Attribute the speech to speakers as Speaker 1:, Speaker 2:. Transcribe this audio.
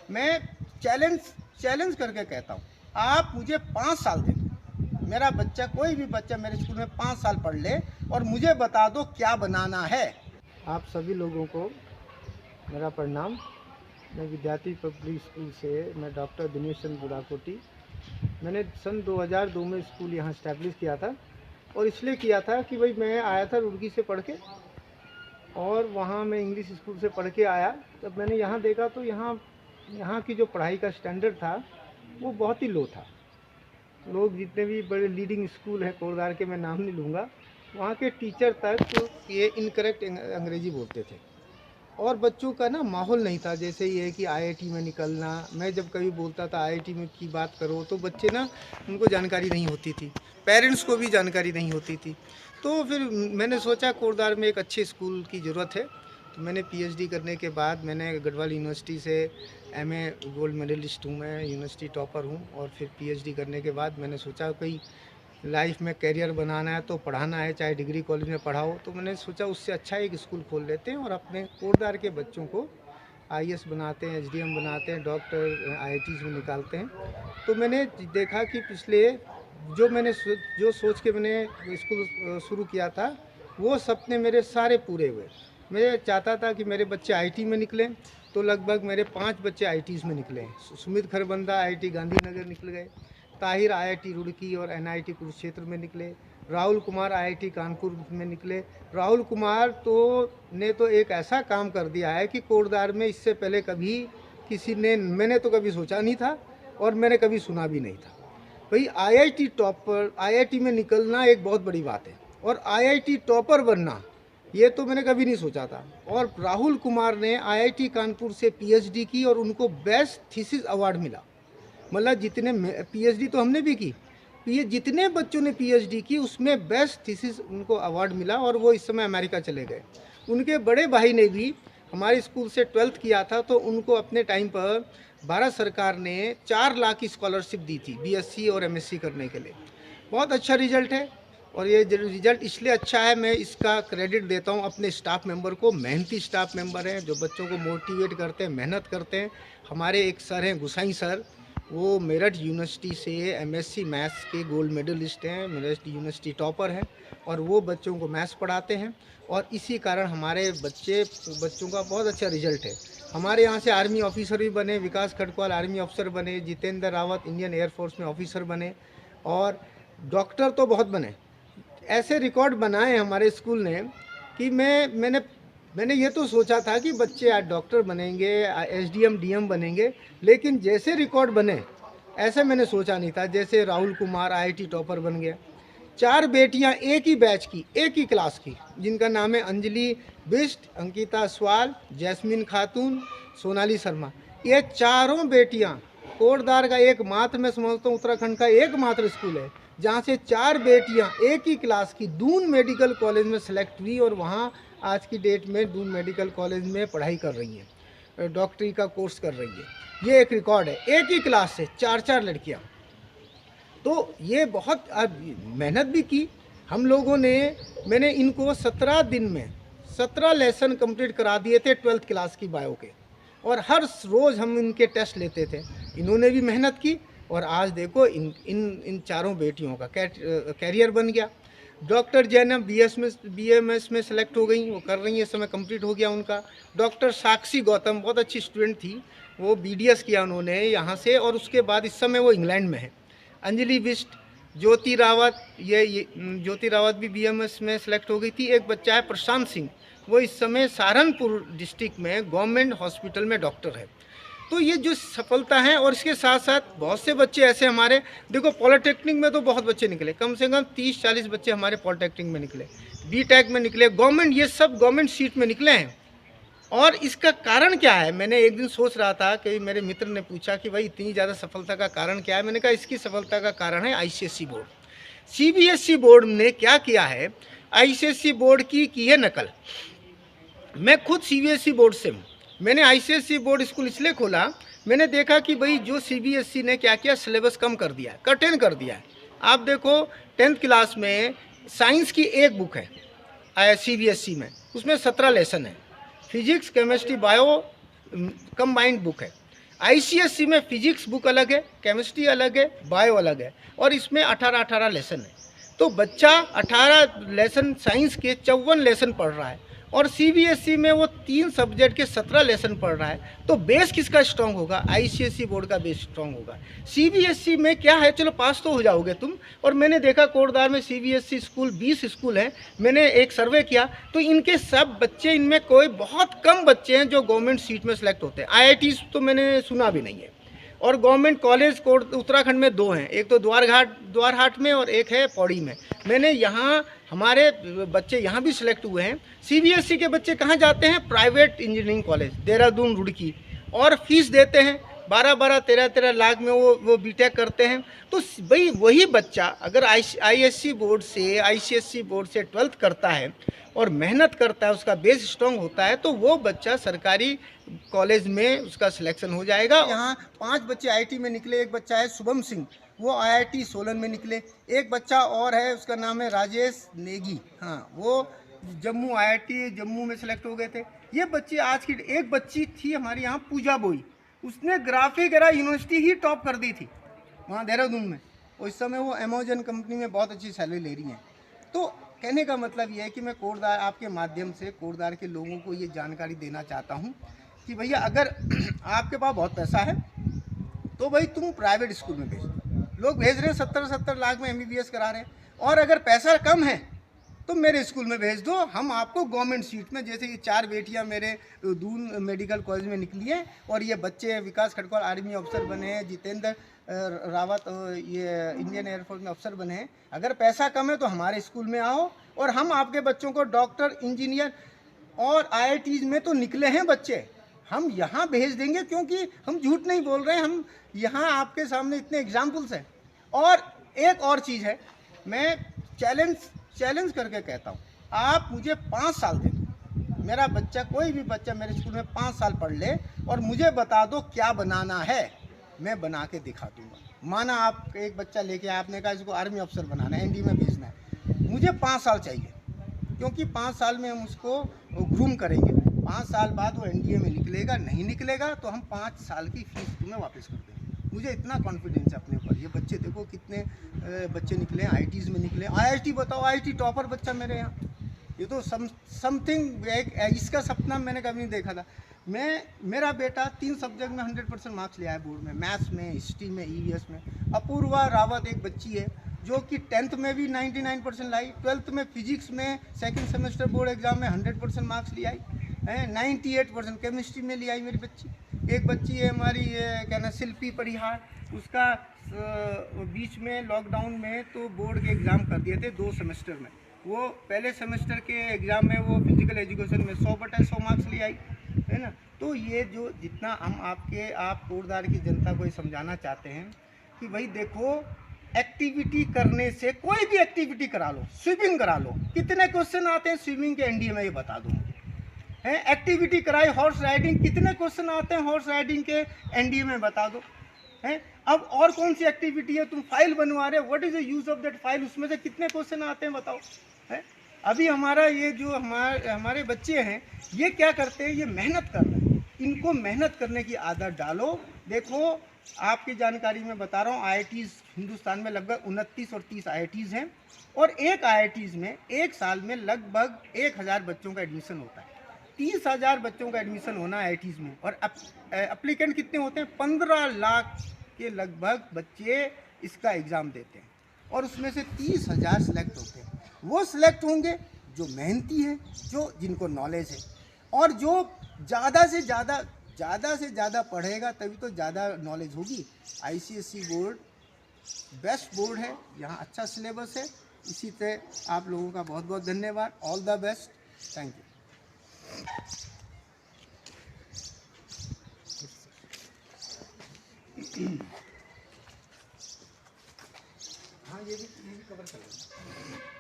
Speaker 1: मैं चैलेंज करके कहता हूँ, आप मुझे 5 साल दे दो, मेरा बच्चा, कोई भी बच्चा मेरे स्कूल में 5 साल पढ़ ले और मुझे बता दो क्या बनाना है।
Speaker 2: आप सभी लोगों को मेरा प्रणाम। मैं विद्यार्थी पब्लिक स्कूल से मैं डॉक्टर दिनेश चंद्र बुढ़ाकोटी। मैंने सन 2002 में स्कूल यहाँ इस्टेब्लिश किया था और इसलिए किया था कि भाई मैं आया था रुड़की से पढ़ के और वहाँ मैं इंग्लिश स्कूल से पढ़ के आया। तब मैंने यहाँ देखा तो यहाँ की जो पढ़ाई का स्टैंडर्ड था वो बहुत ही लो था। लोग जितने भी बड़े लीडिंग स्कूल हैं कोरदार के, मैं नाम नहीं लूँगा, वहाँ के टीचर तक तो ये इनकरेक्ट अंग्रेज़ी बोलते थे और बच्चों का ना माहौल नहीं था। जैसे ये कि आईआईटी में निकलना, मैं जब कभी बोलता था आईआईटी में की बात करो तो बच्चे ना, उनको जानकारी नहीं होती थी, पेरेंट्स को भी जानकारी नहीं होती थी। तो फिर मैंने सोचा कोरदार में एक अच्छे स्कूल की ज़रूरत है। तो मैंने पीएचडी करने के बाद मैंने गढ़वाल यूनिवर्सिटी से एमए गोल्ड मेडलिस्ट हूँ, मैं यूनिवर्सिटी टॉपर हूँ। और फिर पीएचडी करने के बाद मैंने सोचा कोई लाइफ में करियर बनाना है तो पढ़ाना है, चाहे डिग्री कॉलेज में पढ़ाओ। तो मैंने सोचा उससे अच्छा एक स्कूल खोल लेते हैं और अपने कोरदार के बच्चों को आईएएस बनाते हैं, एसडीएम बनाते हैं, डॉक्टर आईआईटीज़ में निकालते हैं। तो मैंने देखा कि पिछले जो सोच के मैंने स्कूल शुरू किया था वो सपने मेरे सारे पूरे हुए। मैं चाहता था कि मेरे बच्चे आईटी में निकलें, तो लगभग मेरे 5 बच्चे आईटीज़ में निकले। सुमित खरबंदा आईआईटी गांधीनगर निकल गए, ताहिर आईआईटी रुड़की और एनआईटी कुरुक्षेत्र में निकले, राहुल कुमार आईआईटी कानपुर में निकले। राहुल कुमार ने तो एक ऐसा काम कर दिया है कि कोरदार में इससे पहले कभी मैंने तो कभी सोचा नहीं था और मैंने कभी सुना भी नहीं था। भाई आईआईटी टॉपर, आईआईटी में निकलना एक बहुत बड़ी बात है और आईआईटी टॉपर बनना ये तो मैंने कभी नहीं सोचा था। और राहुल कुमार ने आईआईटी कानपुर से पीएचडी की और उनको बेस्ट थीसिस अवार्ड मिला। मतलब जितने पीएचडी तो हमने भी की, जितने बच्चों ने पीएचडी की उसमें बेस्ट थीसिस उनको अवार्ड मिला और वो इस समय अमेरिका चले गए। उनके बड़े भाई ने भी हमारे स्कूल से 12th किया था, तो उनको अपने टाइम पर भारत सरकार ने 4 लाख की स्कॉलरशिप दी थी बीएससी और एमएससी करने के लिए। बहुत अच्छा रिजल्ट है और ये रिजल्ट इसलिए अच्छा है, मैं इसका क्रेडिट देता हूँ अपने स्टाफ मेंबर को। मेहनती स्टाफ मेंबर हैं जो बच्चों को मोटिवेट करते हैं, मेहनत करते हैं। हमारे एक सर हैं गुसाई सर, वो मेरठ यूनिवर्सिटी से एमएससी मैथ्स के गोल्ड मेडलिस्ट हैं, मेरठ यूनिवर्सिटी टॉपर हैं और वो बच्चों को मैथ्स पढ़ाते हैं और इसी कारण हमारे बच्चों का बहुत अच्छा रिजल्ट है। हमारे यहाँ से आर्मी ऑफिसर भी बने, विकास खटकवाल आर्मी ऑफिसर बने, जितेंद्र रावत इंडियन एयरफोर्स में ऑफिसर बने और डॉक्टर तो बहुत बने। ऐसे रिकॉर्ड बनाए हमारे स्कूल ने कि मैंने ये तो सोचा था कि बच्चे आज डॉक्टर बनेंगे, एसडीएम डीएम बनेंगे, लेकिन जैसे रिकॉर्ड बने ऐसे मैंने सोचा नहीं था। जैसे राहुल कुमार आईआईटी टॉपर बन गया, 4 बेटियां एक ही बैच की, एक ही क्लास की, जिनका नाम है अंजलि बिष्ट, अंकिता स्वाल, जैस्मिन खातून, सोनाली शर्मा। ये चारों बेटियां कोटद्वार का एकमात्र, मैं समझता हूँ उत्तराखंड का एकमात्र स्कूल है जहाँ से 4 बेटियां एक ही क्लास की दून मेडिकल कॉलेज में सेलेक्ट हुई और वहाँ आज की डेट में दून मेडिकल कॉलेज में पढ़ाई कर रही हैं, डॉक्टरी का कोर्स कर रही है। ये एक रिकॉर्ड है, एक ही क्लास से 4 लड़कियाँ। तो ये बहुत मेहनत भी की हम लोगों ने। मैंने इनको 17 दिन में 17 लेसन कंप्लीट करा दिए थे 12th क्लास की बायो के और हर रोज़ हम इनके टेस्ट लेते थे। इन्होंने भी मेहनत की और आज देखो इन चारों बेटियों का कैरियर बन गया। डॉक्टर जैनब बीएमएस में सेलेक्ट हो गई, वो कर रही है, समय कंप्लीट हो गया उनका। डॉक्टर साक्षी गौतम बहुत अच्छी स्टूडेंट थी, वो बीडीएस किया उन्होंने यहाँ से और उसके बाद इस समय वो इंग्लैंड में है। अंजलि बिष्ट, ज्योति रावत, ये ज्योति रावत भी बीएमएस में सेलेक्ट हो गई थी। एक बच्चा है प्रशांत सिंह, वो इस समय सहारनपुर डिस्ट्रिक्ट में गवर्नमेंट हॉस्पिटल में डॉक्टर है। तो ये जो सफलता है, और इसके साथ साथ बहुत से बच्चे ऐसे हमारे, देखो पॉलिटेक्निक में तो बहुत बच्चे निकले, कम से कम 30-40 बच्चे हमारे पॉलिटेक्निक में निकले, बीटेक में निकले, गवर्नमेंट, ये सब गवर्नमेंट सीट में निकले हैं। और इसका कारण क्या है? मैंने एक दिन सोच रहा था कि मेरे मित्र ने पूछा कि भाई इतनी ज़्यादा सफलता का कारण क्या है। मैंने कहा इसकी सफलता का कारण है आईसीएसई बोर्ड। सीबीएसई बोर्ड ने क्या किया है, आईसीएसई बोर्ड की है नकल। मैं खुद सीबीएसई बोर्ड से हूँ। मैंने आईसीएसई बोर्ड स्कूल इसलिए खोला, मैंने देखा कि भाई जो सीबीएसई ने क्या किया, सिलेबस कम कर दिया है, कर्टेन कर दिया है। आप देखो 10th क्लास में साइंस की एक बुक है सीबीएसई में, उसमें 17 लेसन है, physics chemistry bio combined book है।
Speaker 1: आईसीएसई में फिजिक्स बुक अलग है, केमिस्ट्री अलग है, बायो अलग है, और इसमें 18-18 लेसन है। तो बच्चा 18 लेसन साइंस के 54 लेसन पढ़ रहा है, और सीबीएसई में वो 3 सब्जेक्ट के 17 लेसन पढ़ रहा है। तो बेस किसका स्ट्रांग होगा? आईसीएसई बोर्ड का बेस स्ट्रांग होगा। सीबीएसई में क्या है, चलो पास तो हो जाओगे तुम। और मैंने देखा कोटद्वार में सीबीएसई स्कूल 20 स्कूल हैं, मैंने एक सर्वे किया तो इनके सब बच्चे, इनमें कोई बहुत कम बच्चे हैं जो गवर्नमेंट सीट में सेलेक्ट होते हैं। आईआईटी तो मैंने सुना भी नहीं है। और गवर्नमेंट कॉलेज कोट उत्तराखंड में 2 हैं, एक तो द्वारहाट में और एक है पौड़ी में। मैंने यहाँ हमारे बच्चे यहाँ भी सिलेक्ट हुए हैं। सीबीएसई के बच्चे कहाँ जाते हैं? Private engineering college Dehradun, Roorkee, और फीस देते हैं 12-12, 13-13 लाख में वो बीटेक करते हैं। तो भाई वही बच्चा अगर आईएससी बोर्ड से, आईसीएसई बोर्ड से 12th करता है और मेहनत करता है, उसका बेस स्ट्रॉन्ग होता है, तो वो बच्चा सरकारी कॉलेज में उसका सिलेक्शन हो जाएगा। यहाँ 5 बच्चे आईआईटी में निकले, एक बच्चा है शुभम सिंह, वो आईआईटी सोलन में निकले। एक बच्चा और है, उसका नाम है राजेश नेगी, हाँ, वो जम्मू आईआईटी जम्मू में सेलेक्ट हो गए थे। ये बच्चे आज की, एक बच्ची थी हमारी यहाँ पूजा बोई, उसने ग्राफिक एरा यूनिवर्सिटी ही टॉप कर दी थी वहाँ देहरादून में, और इस समय वो अमेजन कंपनी में बहुत अच्छी सैलरी ले रही हैं। तो कहने का मतलब ये है कि मैं कोटद्वार, आपके माध्यम से कोटद्वार के लोगों को ये जानकारी देना चाहता हूँ कि भैया अगर आपके पास बहुत पैसा है तो भाई तुम प्राइवेट स्कूल में भेज दो। लोग भेज रहे हैं 70-70 लाख में एमबीबीएस करा रहे हैं। और अगर पैसा कम है तो मेरे स्कूल में भेज दो, हम आपको गवर्नमेंट सीट में, जैसे ये 4 बेटियां मेरे दून मेडिकल कॉलेज में निकली हैं, और ये बच्चे विकास खड़गपुर आर्मी ऑफिसर बने हैं, जितेंद्र रावत ये इंडियन एयरफोर्स में अफसर बने हैं। अगर पैसा कम है तो हमारे स्कूल में आओ, और हम आपके बच्चों को डॉक्टर, इंजीनियर, और आईआईटीज में तो निकले हैं बच्चे, हम यहाँ भेज देंगे, क्योंकि हम झूठ नहीं बोल रहे हैं, हम यहाँ आपके सामने इतने एग्जाम्पल्स हैं। और एक और चीज़ है, मैं चैलेंज करके कहता हूँ, आप मुझे 5 साल दे दो, मेरा बच्चा, कोई भी बच्चा मेरे स्कूल में 5 साल पढ़ ले, और मुझे बता दो क्या बनाना है, मैं बना के दिखा दूंगा। माना आप एक बच्चा लेके, आपने कहा इसको आर्मी अफसर बनाना है, एनडी में भेजना है, मुझे 5 साल चाहिए, क्योंकि 5 साल में हम उसको ग्रूम करेंगे। 5 साल बाद वो एनडीए में निकलेगा, नहीं निकलेगा तो हम 5 साल की फीस तुम्हें वापस कर देंगे। मुझे इतना कॉन्फिडेंस है अपने ऊपर। ये बच्चे देखो कितने बच्चे निकले, आईआईटीज़ में निकले। आईआईटी बताओ, आईआईटी टॉपर बच्चा मेरे यहाँ, ये तो समथिंग इसका सपना मैंने कभी नहीं देखा था। मेरा बेटा 3 सब्जेक्ट में 100% मार्क्स ले आया बोर्ड में, मैथ्स में, हिस्ट्री में, ईवीएस में। अपूर्वा रावत एक बच्ची है जो कि 10th में भी 99% लाई, 12th में फिजिक्स में सेकंड सेमेस्टर बोर्ड एग्जाम में 100% मार्क्स ले आई है, 98% केमिस्ट्री में ले आई मेरी बच्ची। एक बच्ची है हमारी, क्या ना, शिल्पी परिहार, उसका बीच में लॉकडाउन में तो बोर्ड के एग्ज़ाम कर दिए थे 2 सेमेस्टर में। वो पहले सेमेस्टर के एग्ज़ाम में वो फिजिकल एजुकेशन में 100/100 मार्क्स ले आई, है ना। तो ये जो जितना हम आप कोटद्वार की जनता को समझाना चाहते हैं कि भाई देखो, एक्टिविटी करने से, कोई भी एक्टिविटी करा लो, स्विमिंग करा लो, कितने क्वेश्चन आते हैं स्विमिंग के एनडीए में, ये बता दूँ है। एक्टिविटी कराई, हॉर्स राइडिंग, कितने क्वेश्चन आते हैं हॉर्स राइडिंग के एनडीए में, बता दो है। अब और कौन सी एक्टिविटी है, तुम फाइल बनवा रहे हो, what is the use of that file, उसमें से कितने क्वेश्चन आते हैं बताओ है। अभी हमारा ये जो हमारे बच्चे हैं, ये क्या करते हैं, ये मेहनत कर रहे हैं, इनको मेहनत करने की आदत डालो। देखो आपकी जानकारी में बता रहा हूँ, आईआईटीज़ हिंदुस्तान में लगभग 29 और 30 आईआईटीज़ हैं, और एक आईआईटीज़ में एक साल में लगभग 1000 बच्चों का एडमिशन होता है। 30,000 बच्चों का एडमिशन होना आईआईटीज़ में, और एप्लीकेंट कितने होते हैं? 15 लाख के लगभग बच्चे इसका एग्ज़ाम देते हैं, और उसमें से 30,000 सेलेक्ट होते हैं। वो सिलेक्ट होंगे जो मेहनती हैं, जो जिनको नॉलेज है, और जो ज़्यादा से ज़्यादा पढ़ेगा तभी तो ज़्यादा नॉलेज होगी। आईसीएसई बोर्ड बेस्ट बोर्ड है, यहाँ अच्छा सिलेबस है। इसी तरह आप लोगों का बहुत बहुत धन्यवाद। All the best, thank you. हाँ, ये भी कवर कर लेंगे।